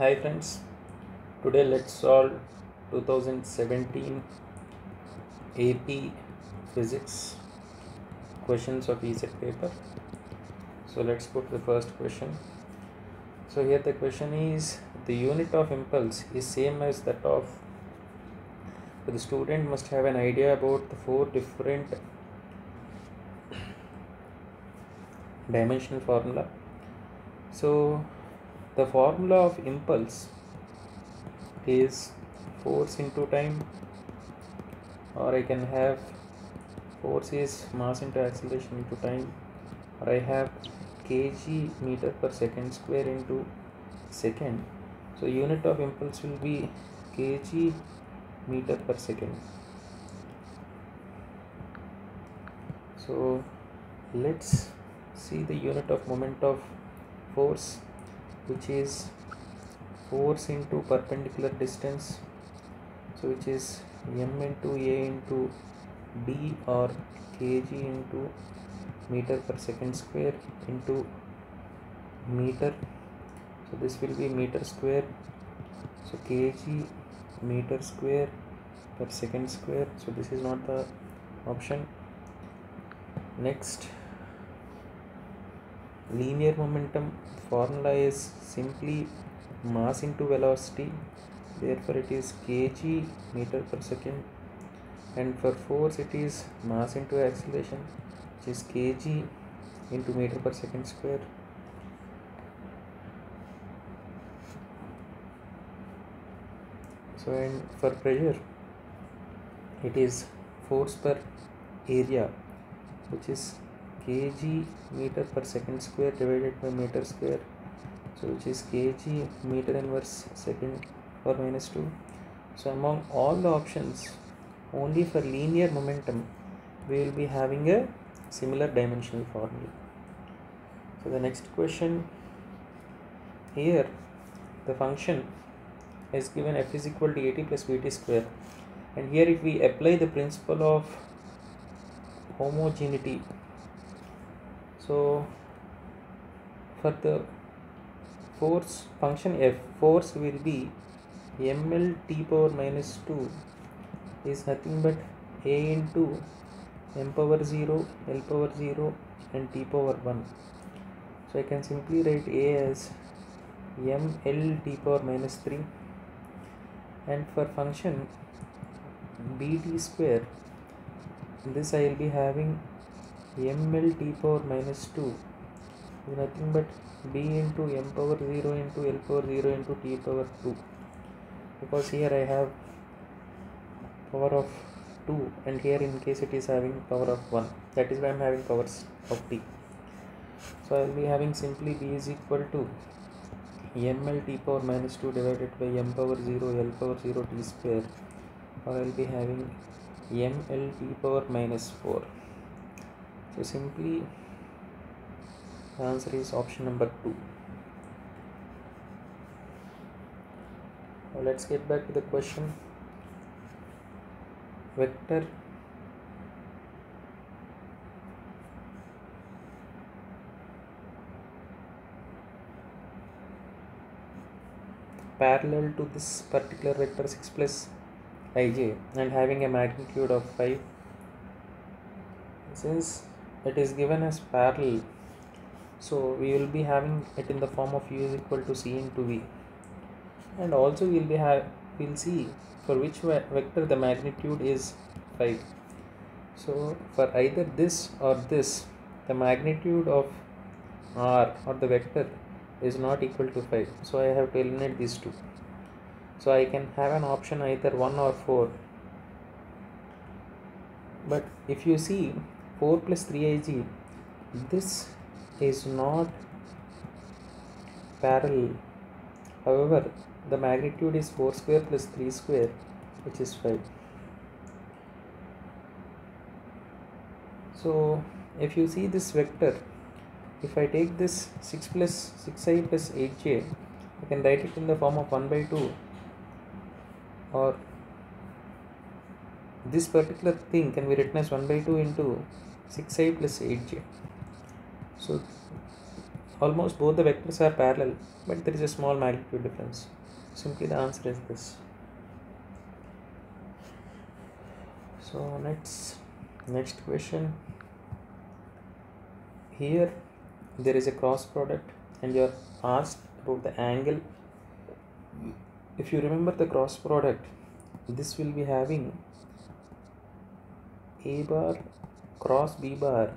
Hi friends, today let's solve 2017 AP Physics questions of ESET paper. So let's go to the first question. So here the question is, the unit of impulse is same as that of, so the student must have an idea about the four different dimensional formula. So the formula of impulse is force into time, or I can have force is mass into acceleration into time, or I have kg meter per second square into second. So unit of impulse will be kg meter per second. So let's see the unit of moment of force, which is force into perpendicular distance, so which is m into a into d, or kg into meter per second square into meter. So this will be meter square, so kg meter square per second square. So this is not the option. Next, linear momentum formula is simply mass into velocity, therefore it is kg meter per second, and for force it is mass into acceleration, which is kg into meter per second square. So and for pressure it is force per area, which is kg meter per second square divided by meter square, so which is kg meter inverse second or minus 2. So among all the options, only for linear momentum we will be having a similar dimensional formula. So the next question, here the function is given f is equal to at plus vt square, and here if we apply the principle of homogeneity, so for the force function f, force will be ml t power minus 2 is nothing but a into m power 0, l power 0 and t power 1. So I can simply write a as ml t power minus 3, and for function bt square, this I will be having ml t power minus 2 is nothing but b into m power 0 into l power 0 into t power 2, because here I have power of 2 and here in case it is having power of 1, that is why I am having powers of t. So I will be having simply b is equal to ml t power minus 2 divided by m power 0 l power 0 t square, or I will be having ml t power minus 4. So simply the answer is option number 2. Now let's get back to the question. Vector parallel to this particular vector 6 plus ij and having a magnitude of 5. Since it is given as parallel, so we will be having it in the form of u is equal to c into v, and also we'll see for which vector the magnitude is 5. So for either this or this, the magnitude of r or the vector is not equal to 5, so I have to eliminate these two. So I can have an option either 1 or 4, but if you see 4 plus 3ig, this is not parallel. However, the magnitude is 4 square plus 3 square, which is 5. So if you see this vector, if I take this 6 plus 6i plus 8j, I can write it in the form of 1 by 2, or this particular thing can be written as 1 by 2 into 6i plus 8j. So almost both the vectors are parallel, but there is a small magnitude difference. Simply the answer is this. So next question. Here there is a cross product and you are asked about the angle. If you remember the cross product, this will be having a bar cross b bar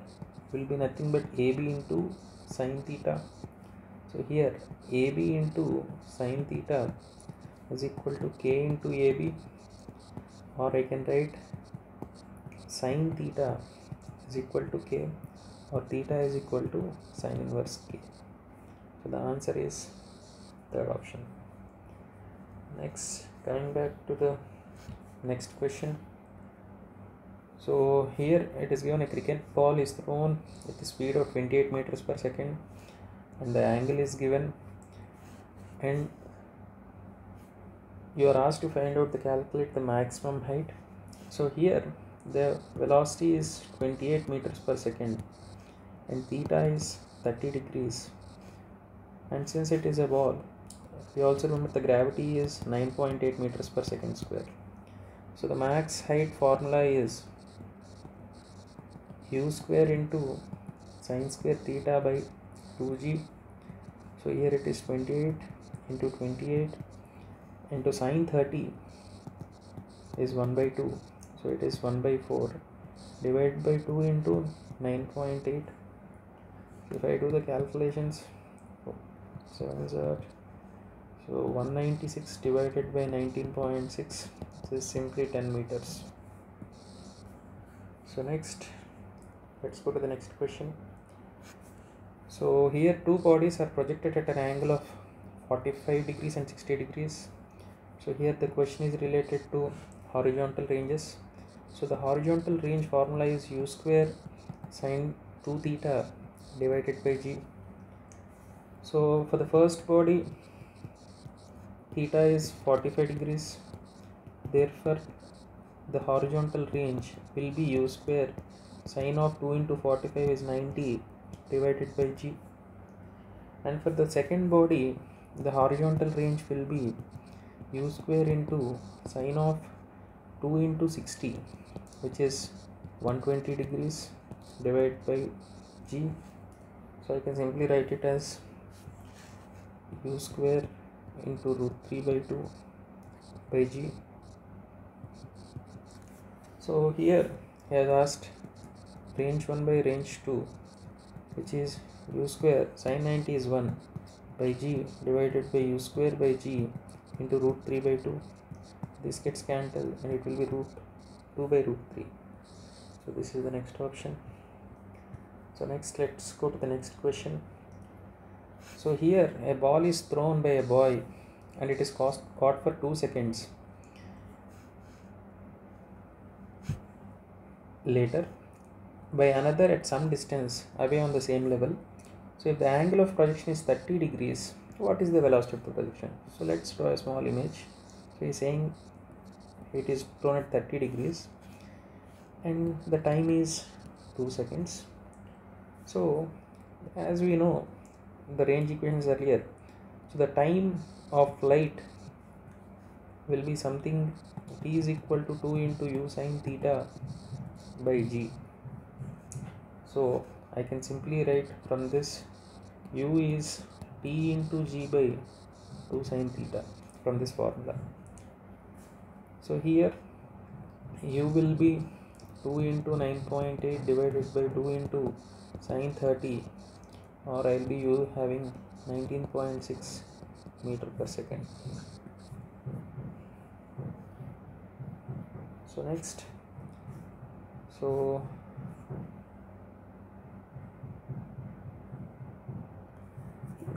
will be nothing but ab into sine theta. So here ab into sine theta is equal to k into ab, or I can write sine theta is equal to k, or theta is equal to sine inverse k. So the answer is third option. Next, coming back to the next question. So here it is given a cricket ball is thrown with a speed of 28 meters per second and the angle is given, and you are asked to find out calculate the maximum height. So here the velocity is 28 meters per second and theta is 30 degrees, and since it is a ball, we also remember the gravity is 9.8 meters per second square. So the max height formula is u square into sine square theta by 2g. So here it is 28 into 28 into sine 30 is 1 by 2. So it is 1 by 4 divided by 2 into 9.8. If I do the calculations, 7 is that. So 196 divided by 19.6, this is simply 10 meters. So next, let's go to the next question. So here two bodies are projected at an angle of 45 degrees and 60 degrees. So here the question is related to horizontal ranges. So the horizontal range formula is u square sine 2 theta divided by g. So for the first body, theta is 45 degrees, therefore the horizontal range will be u square sine of 2 into 45 is 90 divided by g. And for the second body, the horizontal range will be u square into sine of 2 into 60, which is 120 degrees divided by g. So I can simply write it as u square into root 3 by 2 by g. So here he has asked range 1 by range 2, which is u square sine 90 is 1 by g divided by u square by g into root 3 by 2. This gets cancelled and it will be root 2 by root 3. So this is the next option. So next, let's go to the next question. So here a ball is thrown by a boy and it is caught for 2 seconds. Later by another at some distance away on the same level. So if the angle of projection is 30 degrees, what is the velocity of the projection? So let's draw a small image. So he is saying it is thrown at 30 degrees and the time is 2 seconds. So as we know the range equations earlier, so the time of light will be something t is equal to 2 into u sine theta by g. So I can simply write from this u is t into g by 2 sine theta from this formula. So here u will be 2 into 9.8 divided by 2 into sine 30, or I'll be having 19.6 meter per second. So next, so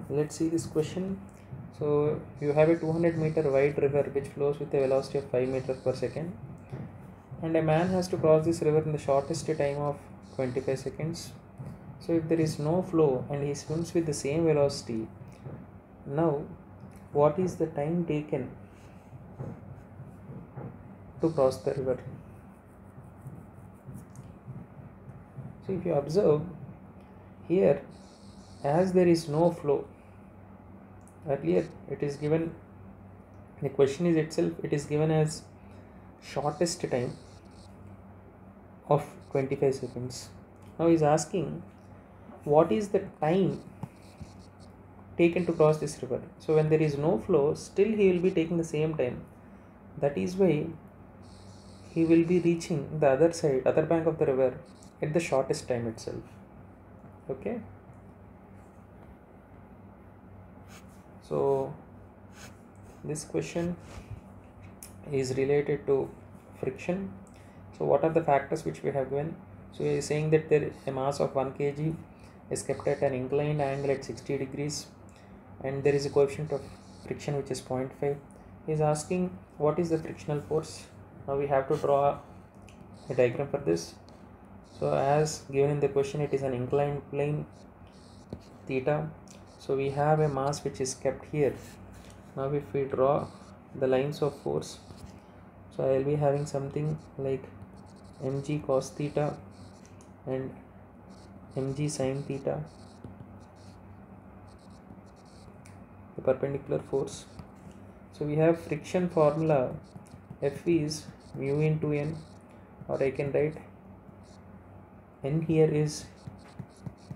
let's see this question. So you have a 200 meter wide river which flows with a velocity of 5 meters per second, and a man has to cross this river in the shortest time of 25 seconds. So if there is no flow and he swims with the same velocity, now what is the time taken to cross the river? So if you observe here, as there is no flow, earlier it is given, the question is itself, it is given as shortest time of 25 seconds. Now he is asking what is the time taken to cross this river. So when there is no flow, still he will be taking the same time. That is why he will be reaching the other side, other bank of the river at the shortest time itself. Okay. So this question is related to friction. So what are the factors which we have given? So he is saying that there a mass of 1 kg is kept at an inclined angle at 60 degrees and there is a coefficient of friction which is 0.5. He is asking what is the frictional force. Now we have to draw a diagram for this. So as given in the question, it is an inclined plane theta. So we have a mass which is kept here. Now if we draw the lines of force, so I will be having something like mg cos theta and mg sin theta, the perpendicular force. So we have friction formula, F is mu into n, or I can write n here is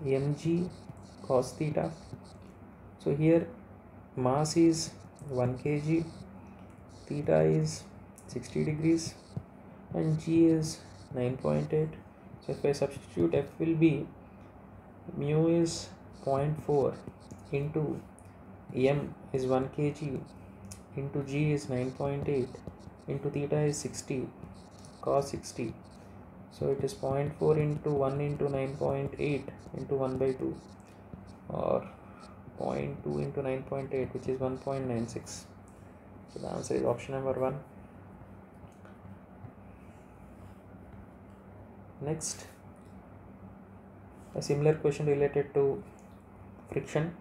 mg cos theta. So here mass is 1 kg, theta is 60 degrees and g is 9.8. So if I substitute, F will be mu is 0.4 into m is 1 kg into g is 9.8 into theta is 60 cos 60. So it is 0.4 into 1 into 9.8 into 1 by 2, or 0.2 into 9.8, which is 1.96. So the answer is option number 1. Next, a similar question related to friction.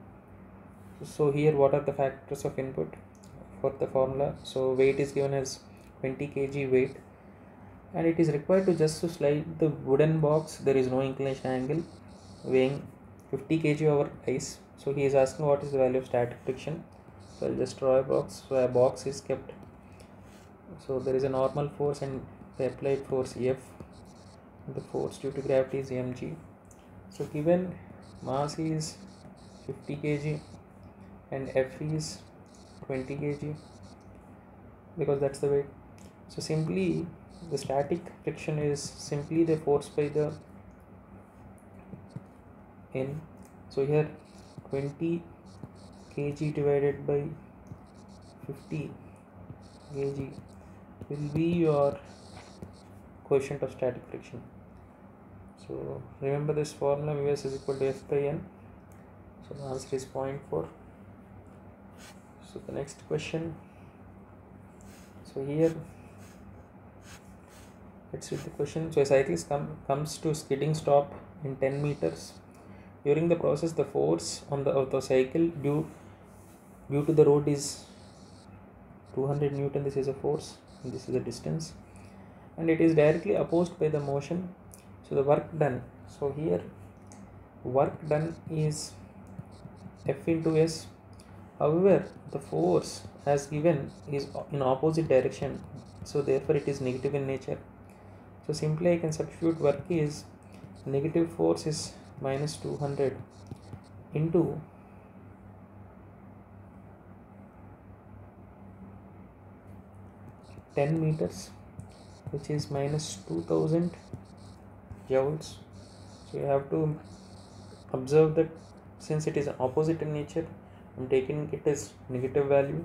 So here what are the factors of input for the formula? So weight is given as 20 kg weight and it is required to just to slide the wooden box. There is no inclination angle, weighing 50 kg over ice. So he is asking what is the value of static friction. So I'll just draw a box. So a box is kept, so there is a normal force and the applied force F, the force due to gravity is mg. So given mass is 50 kg and F is 20 kg because that's the weight. So simply the static friction is simply the force by the n. So here 20 kg divided by 50 kg will be your coefficient of static friction. So remember this formula, Vs is equal to F by n. So the answer is 0.4. So the next question, so here let's read the question. So a cyclist comes to skidding stop in 10 meters. During the process, the force on the cycle due to the road is 200 Newton. This is a force and this is a distance, and it is directly opposed by the motion. So the work done, so here work done is F into S. However, the force as given is in opposite direction, so therefore it is negative in nature. So simply I can substitute work is negative force is minus 200 into ten meters, which is minus 2000 joules. So you have to observe that since it is opposite in nature, I'm taking it as negative value.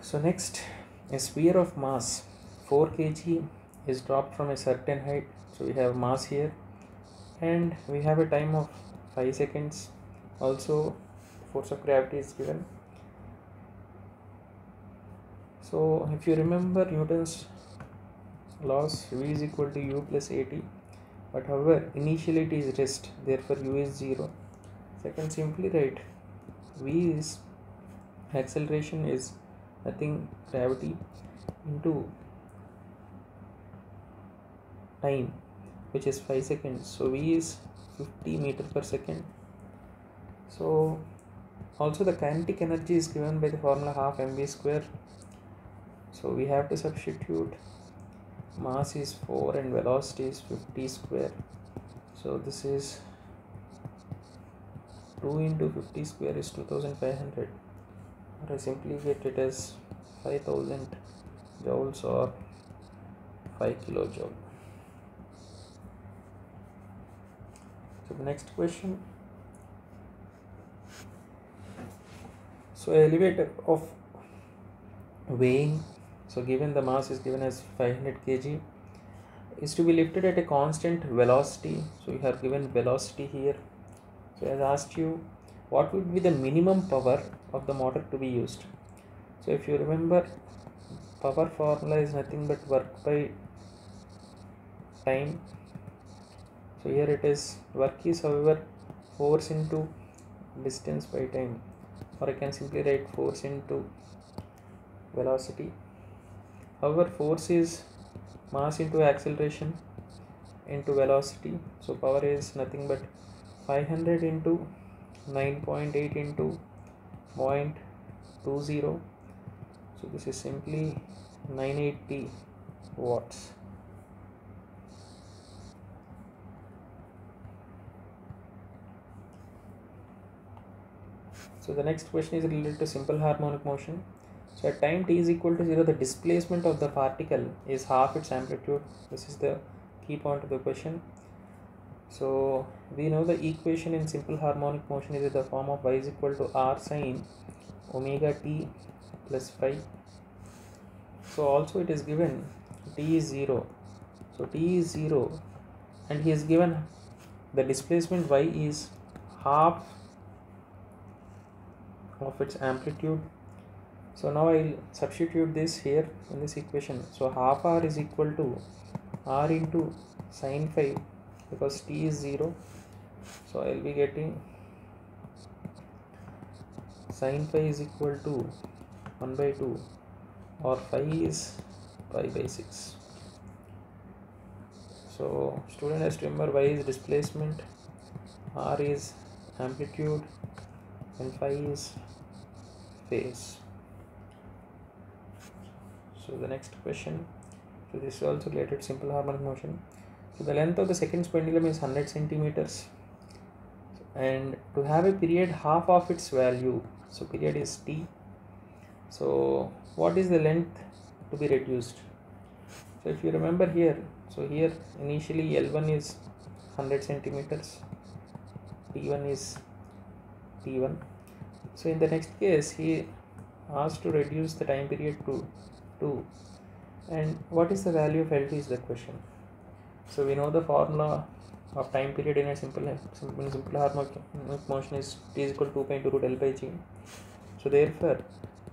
So next, a sphere of mass 4 kg is dropped from a certain height. So we have mass here and we have a time of 5 seconds. Also force of gravity is given. So if you remember Newton's laws, V is equal to U plus AT, but however initially it is rest, therefore U is 0. So I can simply write V is acceleration is nothing gravity into time, which is 5 seconds. So V is 50 meter per second. So also the kinetic energy is given by the formula half mv square. So we have to substitute. Mass is 4 and velocity is 50 square. So this is 2 into 50 square is 2500, or I simply get it as 5000 joules or 5 kilojoule. So the next question. So elevator of weighing, so given the mass is given as 500 kg, is to be lifted at a constant velocity. So you have given velocity here. So I asked you what would be the minimum power of the motor to be used. So if you remember, power formula is nothing but work by time. So here it is, work is however force into distance by time, or I can simply write force into velocity. However, force is mass into acceleration into velocity. So power is nothing but 500 into 9.8 into 0.20. So this is simply 980 watts. So the next question is related to simple harmonic motion. So at time t is equal to 0, the displacement of the particle is half its amplitude. This is the key point of the question. So we know the equation in simple harmonic motion is in the form of y is equal to r sine omega t plus phi. So also it is given t is 0. So t is 0 and he is given the displacement y is half of its amplitude. So now I'll substitute this here in this equation. So half r is equal to r into sine phi, because t is 0. So I'll be getting sine phi is equal to 1 by 2, or phi is pi by 6. So student has to remember y is displacement, r is amplitude, and phi is phase. So the next question, so this is also related to simple harmonic motion. So the length of the second pendulum is 100 centimeters, and to have a period half of its value, so period is t. So what is the length to be reduced? So if you remember here, so here initially L1 is 100 centimeters, T1 is T1. So in the next case he asked to reduce the time period to 2, and what is the value of L2 is the question. So we know the formula of time period in a simple harmonic motion is t is equal to 2 pi into root L by G. So therefore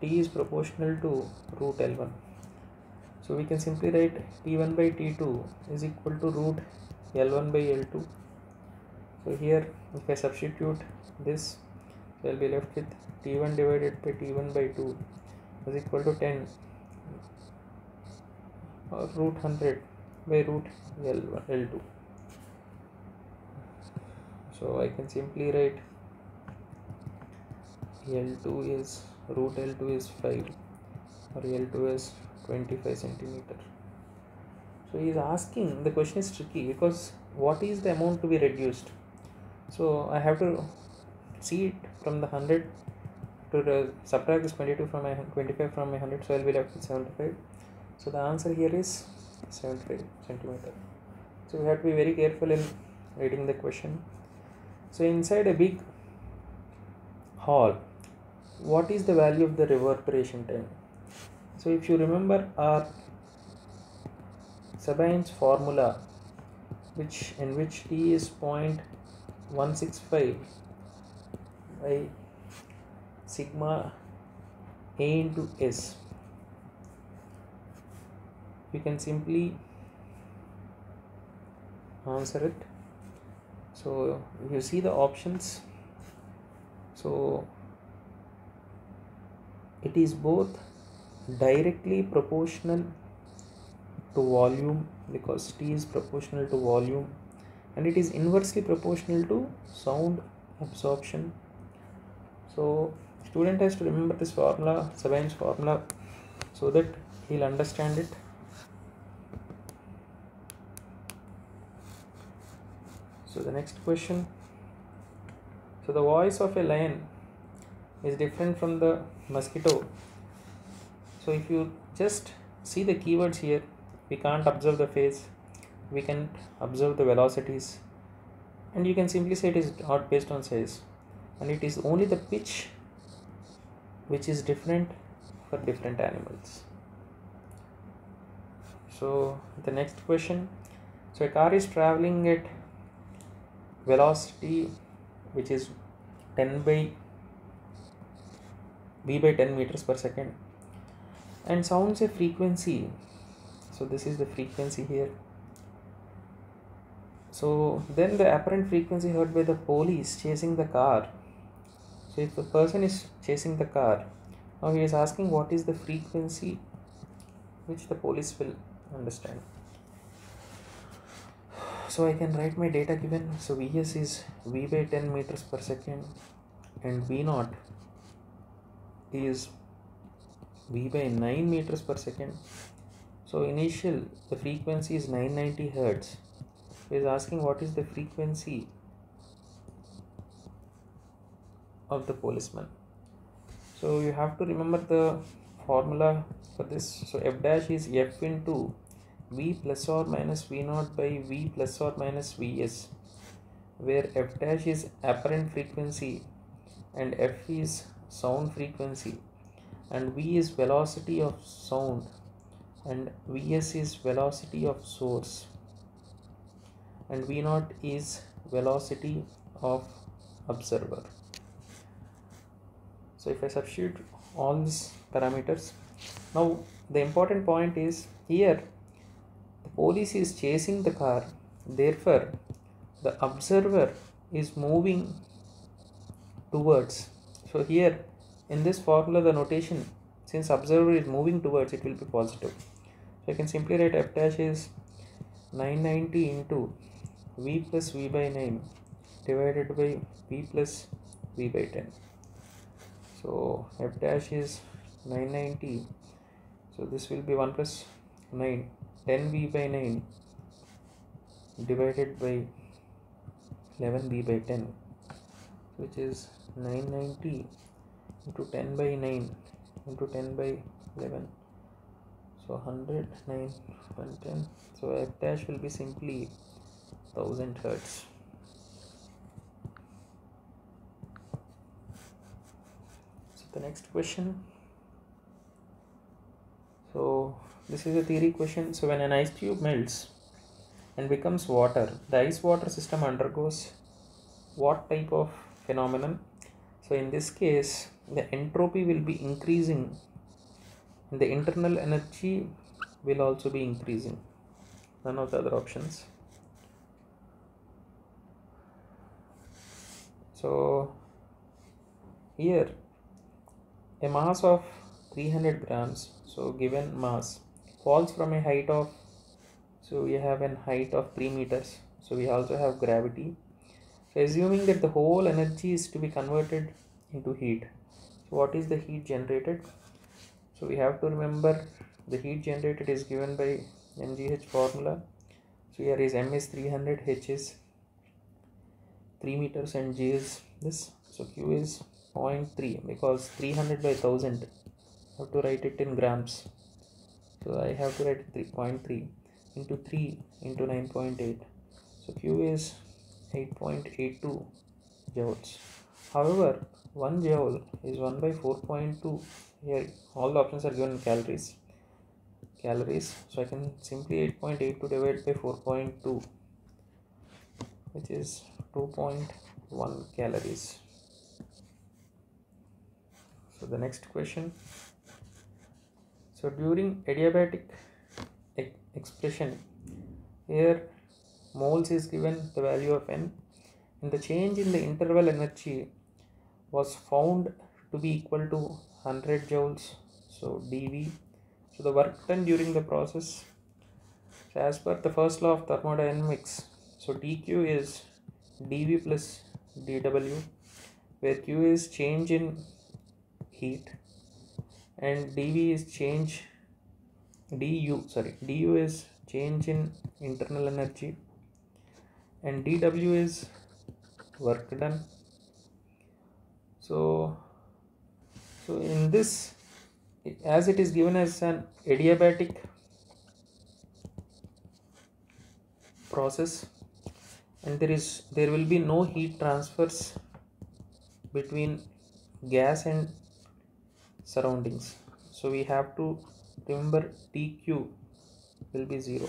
t is proportional to root L1. So we can simply write T1 by T2 is equal to root L1 by L2. So here if I substitute this, I will be left with T1 divided by T1 by 2 is equal to 10, or root 100 by root L2. So I can simply write L2 is root L2 is 5, or L2 is 25 centimeter. So he is asking, the question is tricky because what is the amount to be reduced? So I have to see it from the 100 to subtract this 25 from my 100, so I will be left with 75. So the answer here is 75 centimeter. So we have to be very careful in reading the question. So inside a big hall, what is the value of the reverberation time? So if you remember our Sabine's formula, in which T is 0.165 by sigma A into S, you can simply answer it. So if you see the options, so it is both directly proportional to volume, because T is proportional to volume, and it is inversely proportional to sound absorption. So student has to remember this formula, Sabine's formula, so that he'll understand it. So the next question. So the voice of a lion is different from the mosquito. So if you just see the keywords here, we can't observe the face, we can observe the velocities, and you can simply say it is not based on size, and it is only the pitch which is different for different animals. So the next question. So a car is traveling at velocity which is 10 by v by 10 meters per second and sounds a frequency. So this is the frequency here. So then the apparent frequency heard by the police chasing the car. So if the person is chasing the car, now he is asking what is the frequency which the police will understand. So I can write my data given. So Vs is v by 10 meters per second and V0 is v by 9 meters per second. So initial the frequency is 990 hertz. He is asking what is the frequency of the policeman. So you have to remember the formula for this. So f dash is f into v plus or minus v0 by v plus or minus vs, where f dash is apparent frequency and f is sound frequency and v is velocity of sound and vs is velocity of source and v0 is velocity of observer. So if I substitute all these parameters, now the important point is here the police is chasing the car, therefore the observer is moving towards. So here in this formula the notation, since observer is moving towards, it will be positive. So I can simply write f dash is 990 into v plus v by 9 divided by v plus v by 10. So f dash is 990, so this will be 1 plus 9, 10 v by 9 divided by 11 v by 10, which is 990 into 10 by 9 into 10 by 11, so 100, 9, 110. So f dash will be simply 1000 hertz. So the next question. So this is a theory question. So when an ice cube melts and becomes water, the ice water system undergoes what type of phenomenon? So in this case the entropy will be increasing and the internal energy will also be increasing. None of the other options. So here a mass of 300 grams, so given mass, falls from a height of, so we have a height of 3 meters, so we also have gravity. So assuming that the whole energy is to be converted into heat, so what is the heat generated? So we have to remember the heat generated is given by mgh formula. So here is m is 300, h is 3 meters and g is this. So q is 0.3 because 300 by 1000 I have to write it in grams. So I have to write 3.3 into 3 into 9.8. So q is 8.82 joules. However, 1 joule is 1 by 4.2. Here all the options are given in calories. So I can simply 8.82 divided by 4.2, which is 2.1 calories. So the next question. So during adiabatic expression, here moles is given the value of n and the change in the interval energy was found to be equal to 100 joules. So dV. So the work done during the process, so as per the first law of thermodynamics, So dq is dv plus dw, where q is change in heat and dv is du is change in internal energy and dw is work done. So in this, as it is given as an adiabatic process and there will be no heat transfers between gas and surroundings, so we have to remember dq will be 0.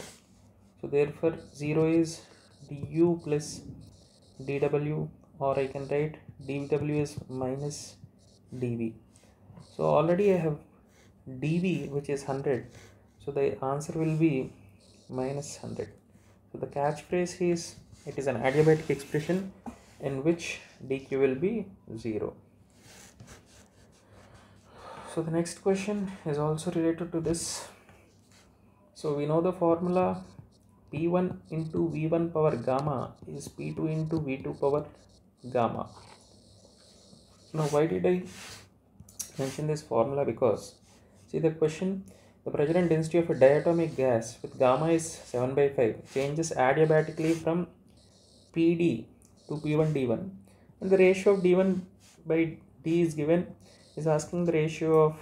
So therefore 0 is du plus dw, or I can write dw is minus dv. So already I have dv which is 100, so the answer will be minus 100. So the catchphrase is, it is an adiabatic expression in which dq will be 0. So the next question is also related to this. So we know the formula P1 into V1 power gamma is P2 into V2 power gamma. Now why did I mention this formula? Because see the question, the pressure and density of a diatomic gas with gamma is 7/5 changes adiabatically from PD to P1 D1, and the ratio of D1 by D is given, is asking the ratio of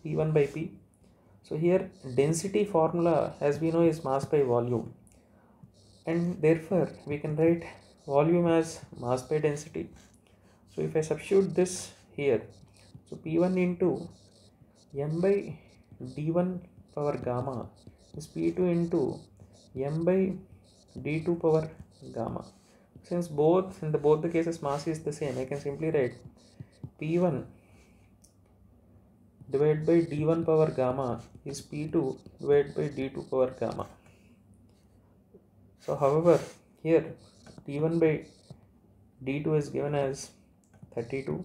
P1 by P. So here density formula, as we know, is mass by volume, and therefore we can write volume as mass by density. So if I substitute this here, so P1 into m by d1 power gamma is P2 into m by d2 power gamma. Since both the cases mass is the same, I can simply write P1 divided by d1 power gamma is P2 divided by d2 power gamma. So however here d1 by d2 is given as 32.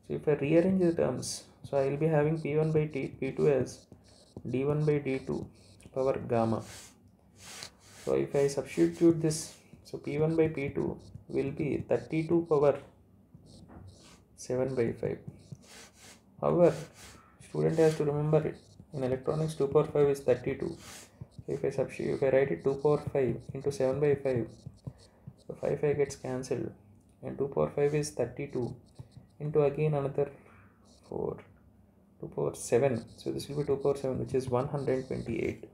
So if I rearrange the terms, so I will be having P1 by P2 as d1 by d2 power gamma. So if I substitute this, so P1 by P2 will be 32 power 7/5. However, student has to remember it. In electronics 2 power 5 is 32. So if I write it 2 power 5 into 7/5, so 5 gets cancelled, and 2 power 5 is 32 into again another 4, 2 power 7. So this will be 2 power 7, which is 128.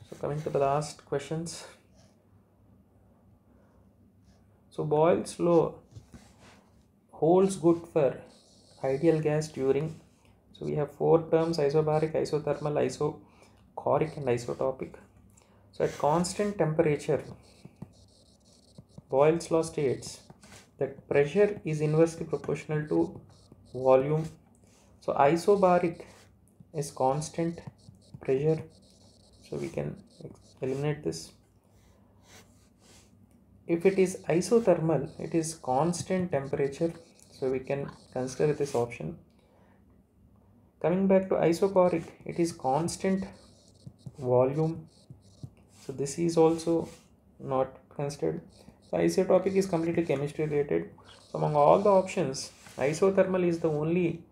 So coming to the last questions. So Boyle's law holds good for ideal gas during, so we have 4 terms: isobaric, isothermal, isochoric and isotopic. So at constant temperature, Boyle's law states that pressure is inversely proportional to volume. So isobaric is constant pressure, so we can eliminate this. If it is isothermal, it is constant temperature, so we can consider this option. Coming back to isochoric, it is constant volume, so this is also not considered. So isotopic is completely chemistry related. So among all the options, isothermal is the only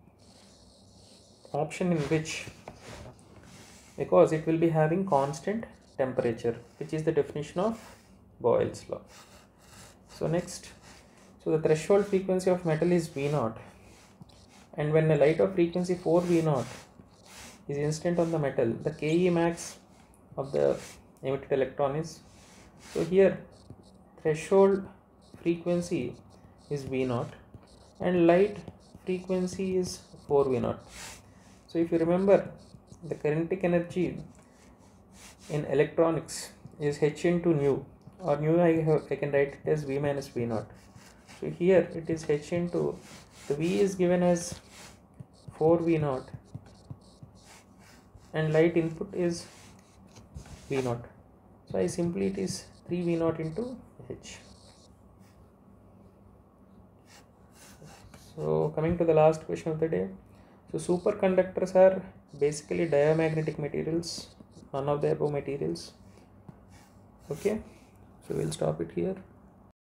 option in which, because it will be having constant temperature, which is the definition of Boyle's law. So next, so the threshold frequency of metal is V0, and when a light of frequency 4 V0 is incident on the metal, the Ke max of the emitted electron is, so here threshold frequency is V0 and light frequency is 4 V0. So if you remember, the kinetic energy in electronics is h into nu, or nu I can write it as V minus V0. So here it is h into, the V is given as 4 V0 and light input is V0. So it is 3 V0 into h. So coming to the last question of the day. So superconductors are basically diamagnetic materials one of the above materials. Okay, so we'll stop it here.